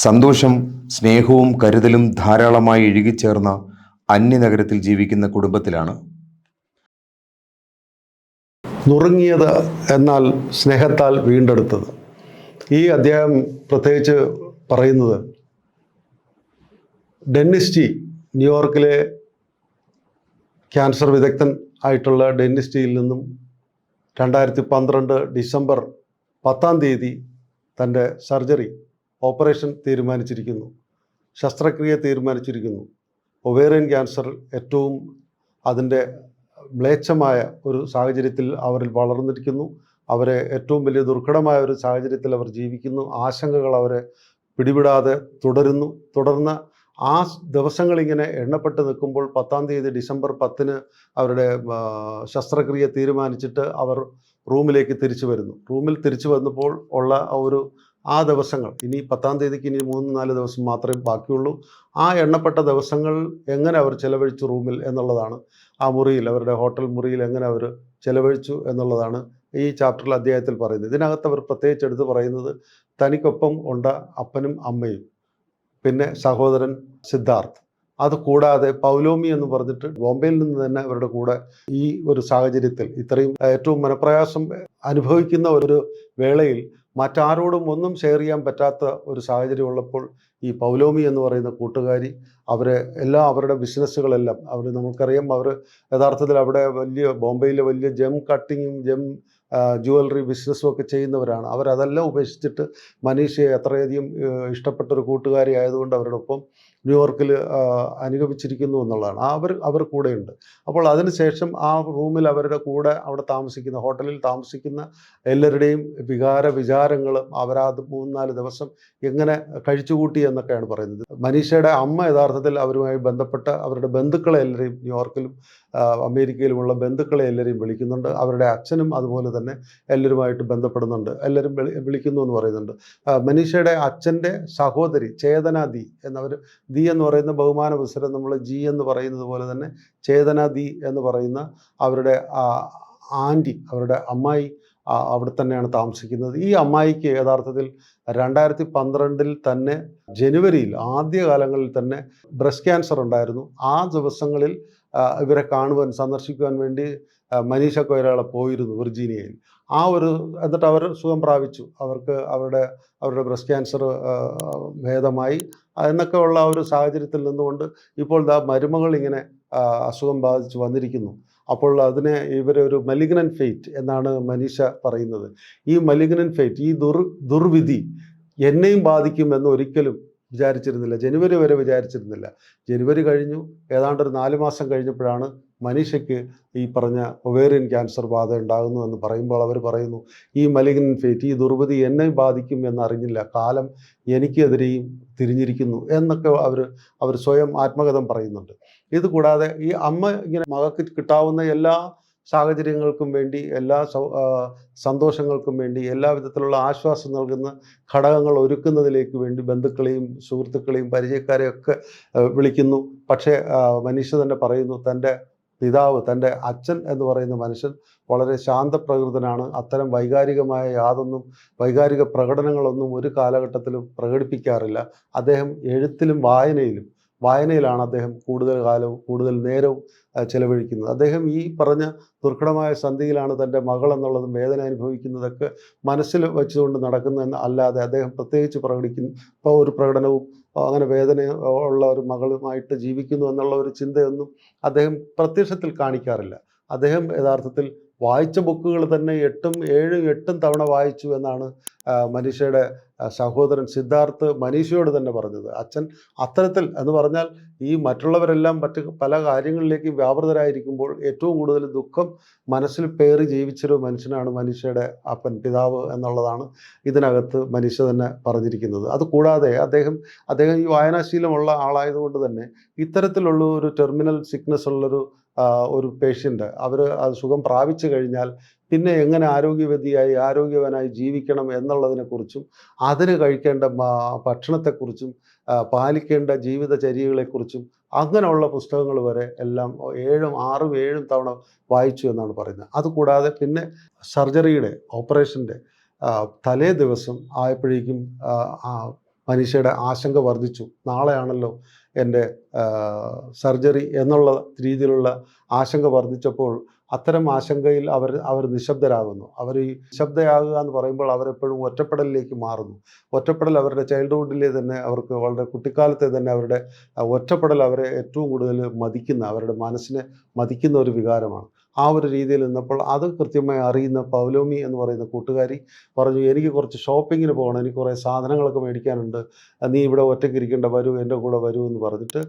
സന്തോഷം, സ്നേഹവും കരുതലും ധാരാളമായി ഇഴുകിച്ചേർന്ന അന്യനഗരത്തിൽ ജീവിക്കുന്ന കുടുംബത്തിലാണ്. നുറുങ്ങിയത് എന്നാൽ സ്നേഹത്താൽ വീണ്ടെടുത്തത്. ഈ അധ്യായം പ്രത്യേകിച്ച് പറയുന്നത് ഡെന്നിസ് ടി, ന്യൂയോർക്കിലെ ക്യാൻസർ വിദഗ്ധൻ ആയിട്ടുള്ള ഡെന്നിസ് ടിയിൽ നിന്നും 2012 ഡിസംബർ 10 തൻ്റെ സർജറി ഓപ്പറേഷൻ തീരുമാനിച്ചിരിക്കുന്നു, ശസ്ത്രക്രിയ തീരുമാനിച്ചിരിക്കുന്നു. ഒവേറിയൻ ക്യാൻസർ ഏറ്റവും അതിൻ്റെ മ്ലേച്ഛമായ ഒരു സാഹചര്യത്തിൽ അവരിൽ വളർന്നിരിക്കുന്നു. അവരെ ഏറ്റവും വലിയ ദുർഘടമായ ഒരു സാഹചര്യത്തിൽ അവർ ജീവിക്കുന്നു. ആശങ്കകൾ അവരെ പിടിവിടാതെ തുടർന്ന് ആ ദിവസങ്ങളിങ്ങനെ എണ്ണപ്പെട്ട് നിൽക്കുമ്പോൾ 10 ഡിസംബർ 10 അവരുടെ ശസ്ത്രക്രിയ തീരുമാനിച്ചിട്ട് അവർ റൂമിലേക്ക് തിരിച്ചു വരുന്നു. റൂമിൽ തിരിച്ചു വന്നപ്പോൾ ഉള്ള ആ ദിവസങ്ങൾ, ഇനി 10 ഇനി 3-4 ദിവസം മാത്രമേ ബാക്കിയുള്ളൂ. ആ എണ്ണപ്പെട്ട ദിവസങ്ങൾ എങ്ങനെ അവർ ചെലവഴിച്ചു റൂമിൽ എന്നുള്ളതാണ്, ആ മുറിയിൽ, അവരുടെ ഹോട്ടൽ മുറിയിൽ എങ്ങനെ അവർ ചെലവഴിച്ചു എന്നുള്ളതാണ് ഈ ചാപ്റ്ററിൽ അധ്യായത്തിൽ പറയുന്നത്. ഇതിനകത്ത് അവർ പ്രത്യേകിച്ച് എടുത്ത് പറയുന്നത് തനിക്കൊപ്പം ഉണ്ട അപ്പനും അമ്മയും, പിന്നെ സഹോദരൻ സിദ്ധാർത്ഥ്, അതുകൂടാതെ പൗലോമി എന്ന് പറഞ്ഞിട്ട് ബോംബെയിൽ നിന്ന് തന്നെ അവരുടെ കൂടെ ഈ ഒരു സാഹചര്യത്തിൽ ഇത്രയും ഏറ്റവും മനപ്രയാസം അനുഭവിക്കുന്ന ഒരു വേളയിൽ മറ്റാരോടും ഒന്നും ഷെയർ ചെയ്യാൻ പറ്റാത്ത ഒരു സാഹചര്യം ഉള്ളപ്പോൾ ഈ പൗലോമി എന്ന് പറയുന്ന കൂട്ടുകാരി അവരുടെ ബിസിനസ്സുകളെല്ലാം നമുക്കറിയാം, അവർ യഥാർത്ഥത്തിൽ അവിടെ ബോംബെയിലെ വലിയ ജെം കട്ടിങ്ങും ജുവലറി ബിസിനസ്സും ഒക്കെ ചെയ്യുന്നവരാണ്. അവരതെല്ലാം ഉപേക്ഷിച്ചിട്ട് മനീഷയെ അത്രയധികം ഇഷ്ടപ്പെട്ടൊരു കൂട്ടുകാരി ആയതുകൊണ്ട് അവരോടൊപ്പം ന്യൂയോർക്കിൽ അനുഗമിച്ചിരിക്കുന്നു എന്നുള്ളതാണ്. അവർ കൂടെയുണ്ട്. അപ്പോൾ അതിനുശേഷം ആ റൂമിൽ അവരുടെ കൂടെ അവിടെ താമസിക്കുന്ന, ഹോട്ടലിൽ താമസിക്കുന്ന എല്ലാവരുടെയും വിചാരങ്ങളും അവരാ 3-4 ദിവസം എങ്ങനെ കഴിച്ചുകൂട്ടി എന്നൊക്കെയാണ് പറയുന്നത്. മനീഷയുടെ അമ്മ യഥാർത്ഥത്തിൽ അവരുമായി ബന്ധപ്പെട്ട അവരുടെ ബന്ധുക്കളെ എല്ലാവരെയും, ന്യൂയോർക്കിലും അമേരിക്കയിലുമുള്ള ബന്ധുക്കളെ എല്ലാവരെയും വിളിക്കുന്നുണ്ട്. അവരുടെ അച്ഛനും അതുപോലെ തന്നെ എല്ലാവരുമായിട്ട് ബന്ധപ്പെടുന്നുണ്ട്, എല്ലാവരും വിളിക്കുന്നു എന്ന് പറയുന്നുണ്ട്. മനീഷയുടെ അച്ഛൻ്റെ സഹോദരി ചേതന ദി ദി എന്ന് പറയുന്ന ബഹുമാന പുസ്തകം, നമ്മൾ ജി എന്ന് പറയുന്നത് പോലെ തന്നെ ചേതന ദി എന്ന് പറയുന്ന അവരുടെ ആൻറ്റി, അവരുടെ അമ്മായി അവിടെ തന്നെയാണ് താമസിക്കുന്നത്. ഈ അമ്മായിക്ക് യഥാർത്ഥത്തിൽ 2012 തന്നെ ജനുവരിയിൽ ആദ്യകാലങ്ങളിൽ തന്നെ ബ്രസ്റ്റ് ക്യാൻസർ ഉണ്ടായിരുന്നു. ആ ദിവസങ്ങളിൽ ഇവരെ സന്ദർശിക്കുവാൻ വേണ്ടി മനീഷ കൊയ്രാള പോയിരുന്നു വിർജീനിയയിൽ. എന്നിട്ട് അവർ സുഖം പ്രാപിച്ചു. അവർക്ക് അവരുടെ ബ്രസ്റ്റ് ക്യാൻസർ ഭേദമായി എന്നൊക്കെ ഉള്ള ഒരു സാഹചര്യത്തിൽ നിന്നുകൊണ്ട് ഇപ്പോൾ മരുമകൾ ഇങ്ങനെ അസുഖം ബാധിച്ച് വന്നിരിക്കുന്നു. അപ്പോൾ അതിനെ ഇവരൊരു മലിഗ്നൻ ഫെയ്റ്റ് എന്നാണ് മനീഷ പറയുന്നത്. ഈ മലിഗ്നൻ ഫെയ്റ്റ്, ഈ ദുർവിധി എന്നെയും ബാധിക്കുമെന്ന് ഒരിക്കലും വിചാരിച്ചിരുന്നില്ല. ജനുവരി വരെ വിചാരിച്ചിരുന്നില്ല. ജനുവരി കഴിഞ്ഞു, ഏതാണ്ട് ഒരു 4 മാസം കഴിഞ്ഞപ്പോഴാണ് മനീഷയ്ക്ക് ഈ പറഞ്ഞ ഒവേറിയൻ ക്യാൻസർ ബാധ ഉണ്ടാകുന്നു എന്ന് പറയുമ്പോൾ അവർ പറയുന്നു, ഈ മലിഗ്നൻ ഫേറ്റ്, ഈ ദുർവിധി എന്നെ ബാധിക്കും എന്നറിഞ്ഞില്ല, കാലം എനിക്കെതിരെയും തിരിഞ്ഞിരിക്കുന്നു എന്നൊക്കെ അവർ സ്വയം ആത്മകഥം പറയുന്നുണ്ട്. ഇതുകൂടാതെ ഈ അമ്മ ഇങ്ങനെ മകൾക്ക് കിട്ടാവുന്ന എല്ലാ സാഹചര്യങ്ങൾക്കും വേണ്ടി, എല്ലാ സന്തോഷങ്ങൾക്കും വേണ്ടി, എല്ലാ വിധത്തിലുള്ള ആശ്വാസം നൽകുന്ന ഘടകങ്ങൾ ഒരുക്കുന്നതിലേക്ക് വേണ്ടി ബന്ധുക്കളെയും സുഹൃത്തുക്കളെയും പരിചയക്കാരെയും ഒക്കെ വിളിക്കുന്നു. പക്ഷേ മനീഷ തന്നെ പറയുന്നു, തൻ്റെ പിതാവ്, തൻ്റെ അച്ഛൻ എന്ന് പറയുന്ന മനുഷ്യൻ വളരെ ശാന്തപ്രകൃതനാണ്. അത്തരം വൈകാരിക പ്രകടനങ്ങളൊന്നും ഒരു കാലഘട്ടത്തിലും പ്രകടിപ്പിക്കാറില്ല. അദ്ദേഹം എഴുത്തിലും വായനയിലാണ് അദ്ദേഹം കൂടുതൽ കാലവും കൂടുതൽ നേരവും ചെലവഴിക്കുന്നത്. അദ്ദേഹം ഈ പറഞ്ഞ ദുർഘടമായ സന്ധിയിലാണ് തൻ്റെ മകൾ എന്നുള്ളതും വേദന അനുഭവിക്കുന്നതൊക്കെ മനസ്സിൽ വെച്ചുകൊണ്ട് നടക്കുന്നതെന്ന് അല്ലാതെ അദ്ദേഹം പ്രത്യേകിച്ച് ഒരു പ്രകടനവും അങ്ങനെ വേദന ഉള്ള ഒരു മകളുമായിട്ട് ജീവിക്കുന്നു എന്നുള്ള ഒരു ചിന്തയൊന്നും അദ്ദേഹം പ്രത്യക്ഷത്തിൽ കാണിക്കാറില്ല. അദ്ദേഹം യഥാർത്ഥത്തിൽ വായിച്ച ബുക്കുകൾ തന്നെ 7-8 തവണ വായിച്ചു എന്നാണ് മനീഷയുടെ സഹോദരൻ സിദ്ധാർത്ഥ് മനീഷയോട് തന്നെ പറഞ്ഞത്. അച്ഛൻ അത്തരത്തിൽ എന്ന് പറഞ്ഞാൽ ഈ മറ്റുള്ളവരെല്ലാം മറ്റ് പല കാര്യങ്ങളിലേക്കും വ്യാപൃതരായിരിക്കുമ്പോൾ ഏറ്റവും കൂടുതൽ ദുഃഖം മനസ്സിൽ പേറി ജീവിച്ചൊരു മനുഷ്യനാണ് മനീഷയുടെ പിതാവ് എന്നുള്ളതാണ് ഇതിനകത്ത് മനീഷ തന്നെ പറഞ്ഞിരിക്കുന്നത്. അതുകൂടാതെ അദ്ദേഹം ഈ വായനാശീലമുള്ള ആളായതുകൊണ്ട് തന്നെ ഇത്തരത്തിലുള്ള ഒരു ടെർമിനൽ സിക്നസ് ഉള്ളൊരു ഒരു പേഷ്യൻ്റ് അത് സുഖം പ്രാപിച്ചു കഴിഞ്ഞാൽ പിന്നെ എങ്ങനെ ആരോഗ്യവനായി ജീവിക്കണം എന്നുള്ളതിനെക്കുറിച്ചും അതിന് കഴിക്കേണ്ട ഭക്ഷണത്തെക്കുറിച്ചും പാലിക്കേണ്ട ജീവിതചര്യകളെക്കുറിച്ചും അങ്ങനെയുള്ള പുസ്തകങ്ങൾ വരെ എല്ലാം 6-7 തവണ വായിച്ചു എന്നാണ് പറയുന്നത്. അതുകൂടാതെ പിന്നെ ഓപ്പറേഷൻ്റെ തലേ ദിവസം ആയപ്പോഴേക്കും മനീഷയുടെ ആശങ്ക വർദ്ധിച്ചു. നാളെയാണല്ലോ എൻ്റെ സർജറി എന്നുള്ള രീതിയിലുള്ള ആശങ്ക വർദ്ധിച്ചപ്പോൾ അത്തരം ആശങ്കയിൽ അവർ നിശബ്ദരാകുന്നു. അവർ ഈ നിശബ്ദയാകുക എന്ന് പറയുമ്പോൾ അവരെപ്പോഴും ഒറ്റപ്പെടലിലേക്ക് മാറുന്നു. ഒറ്റപ്പെടൽ അവരുടെ ചൈൽഡ്ഹുഡിലെ തന്നെ അവർക്ക് വളരെ കുട്ടിക്കാലത്തെ തന്നെ അവരുടെ ഒറ്റപ്പെടൽ അവരെ ഏറ്റവും കൂടുതൽ മതിക്കുന്ന, അവരുടെ മനസ്സിനെ മതിക്കുന്ന ഒരു വികാരമാണ്. ആ ഒരു രീതിയിൽ നിന്നപ്പോൾ അത് കൃത്യമായി അറിയുന്ന പൗലോമി എന്ന് പറയുന്ന കൂട്ടുകാരി പറഞ്ഞു, എനിക്ക് കുറച്ച് ഷോപ്പിങ്ങിന് പോകണം, എനിക്ക് കുറേ സാധനങ്ങളൊക്കെ മേടിക്കാനുണ്ട്, നീ ഇവിടെ ഒറ്റയ്ക്ക് ഇരിക്കേണ്ട, വരൂ, എൻ്റെ കൂടെ വരൂ എന്ന് പറഞ്ഞിട്ട്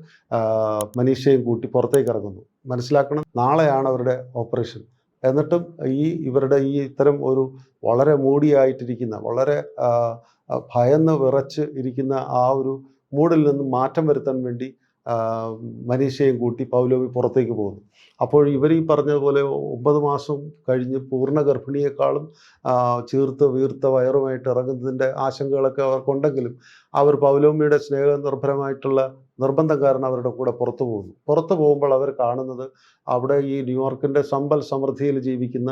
മനീഷയും കൂട്ടി പുറത്തേക്ക് ഇറങ്ങുന്നു. മനസ്സിലാക്കണം, നാളെയാണ് അവരുടെ ഓപ്പറേഷൻ. എന്നിട്ടും ഇവരുടെ ഇത്തരം ഒരു വളരെ മൂടിയായിട്ടിരിക്കുന്ന, വളരെ ഭയന്ന് വിറച്ച് ഇരിക്കുന്ന ആ ഒരു മൂഡിൽ നിന്നും മാറ്റം വരുത്താൻ വേണ്ടി മനീഷയും കൂട്ടി പൗലോമി പുറത്തേക്ക് പോകുന്നു. അപ്പോൾ ഇവർ ഈ പറഞ്ഞതുപോലെ 9 മാസം കഴിഞ്ഞ് പൂർണ്ണ ഗർഭിണിയെക്കാളും ചീർത്ത് വീർത്ത വയറുമായിട്ട് ഇറങ്ങുന്നതിൻ്റെ ആശങ്കകളൊക്കെ അവർക്കുണ്ടെങ്കിലും അവർ പൗലോമിയുടെ സ്നേഹനിർഭരമായിട്ടുള്ള നിർബന്ധം കാരണം അവരുടെ കൂടെ പുറത്തു പോകുന്നു. പുറത്തു പോകുമ്പോൾ അവർ കാണുന്നത് അവിടെ ഈ ന്യൂയോർക്കിൻ്റെ സമ്പൽ സമൃദ്ധിയിൽ ജീവിക്കുന്ന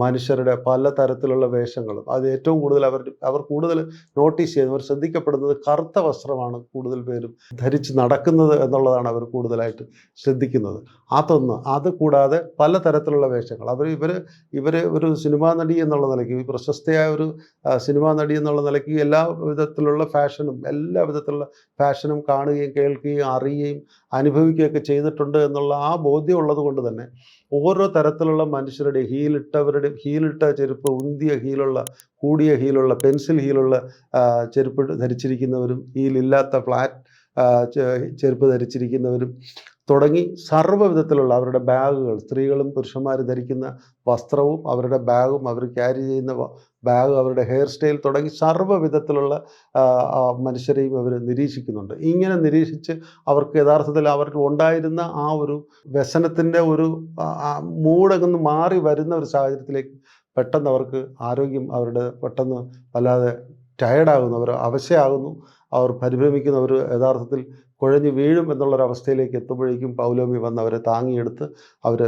മനുഷ്യരുടെ പല തരത്തിലുള്ള വേഷങ്ങളും, അത് ഏറ്റവും കൂടുതൽ അവർ കൂടുതൽ നോട്ടീസ് ചെയ്യുന്നത്, അവർ ശ്രദ്ധിക്കപ്പെടുന്നത് കറുത്ത വസ്ത്രമാണ് കൂടുതൽ പേരും ധരിച്ച് നടക്കുന്നത് എന്നുള്ളതാണ് അവർ കൂടുതലായിട്ട് ശ്രദ്ധിക്കുന്നത്. അത് കൂടാതെ പല തരത്തിലുള്ള വേഷങ്ങൾ. ഇവർ ഒരു സിനിമാ നടി എന്നുള്ള നിലയ്ക്ക്, പ്രശസ്തയായ ഒരു സിനിമാ നടി എന്നുള്ള നിലയ്ക്ക് എല്ലാ വിധത്തിലുള്ള ഫാഷനും കാണുകയും കേൾക്കുകയും അറിയുകയും അനുഭവിക്കുകയൊക്കെ ചെയ്തിട്ടുണ്ട് എന്നുള്ള ആ ബോധ്യം ഉള്ളത് കൊണ്ട് തന്നെ ഓരോ തരത്തിലുള്ള മനുഷ്യരുടെ ഹീലിട്ട ചെരുപ്പ്, ഉന്തിയ ഹീലുള്ള, കൂടിയ ഹീലുള്ള, പെൻസിൽ ഹീലുള്ള ചെരുപ്പ് ധരിച്ചിരിക്കുന്നവരും, ഹീലില്ലാത്ത ഫ്ലാറ്റ് ചെരുപ്പ് ധരിച്ചിരിക്കുന്നവരും തുടങ്ങി സർവ്വവിധത്തിലുള്ള അവരുടെ ബാഗുകൾ, സ്ത്രീകളും പുരുഷന്മാരും ധരിക്കുന്ന വസ്ത്രവും അവരുടെ ബാഗും, അവർ ക്യാരി ചെയ്യുന്ന ബാഗ്, അവരുടെ ഹെയർ സ്റ്റൈൽ തുടങ്ങി സർവ്വവിധത്തിലുള്ള മനുഷ്യരെയും അവർ നിരീക്ഷിക്കുന്നുണ്ട്. ഇങ്ങനെ നിരീക്ഷിച്ച് അവർക്ക് യഥാർത്ഥത്തിൽ അവർക്ക് ഉണ്ടായിരുന്ന ആ ഒരു വ്യസനത്തിൻ്റെ ഒരു മൂടങ്ങ് മാറി വരുന്ന ഒരു സാഹചര്യത്തിലേക്ക് പെട്ടെന്ന് അവർക്ക് ആരോഗ്യം പെട്ടെന്ന് വല്ലാതെ ടയേർഡാകുന്നു, അവർ അവശയാകുന്നു, അവർ പരിഭ്രമിക്കുന്നു, അവർ യഥാർത്ഥത്തിൽ കുഴഞ്ഞു വീഴും എന്നുള്ളൊരവസ്ഥയിലേക്ക് എത്തുമ്പോഴേക്കും പൗലോമി വന്ന് അവരെ താങ്ങിയെടുത്ത് അവർ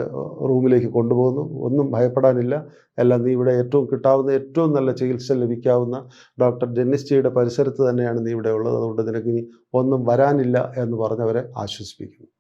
റൂമിലേക്ക് കൊണ്ടുപോകുന്നു. ഒന്നും ഭയപ്പെടാനില്ല, എല്ലാം നീ ഇവിടെ കിട്ടാവുന്ന ഏറ്റവും നല്ല ചികിത്സ ലഭിക്കാവുന്ന ഡോക്ടർ ഡെന്നിസ് ജിയുടെ പരിസരത്ത് തന്നെയാണ് നീ ഇവിടെ ഉള്ളത്, അതുകൊണ്ട് നിനക്ക് ഇനി ഒന്നും വരാനില്ല എന്ന് പറഞ്ഞവരെ ആശ്വസിപ്പിക്കുന്നു.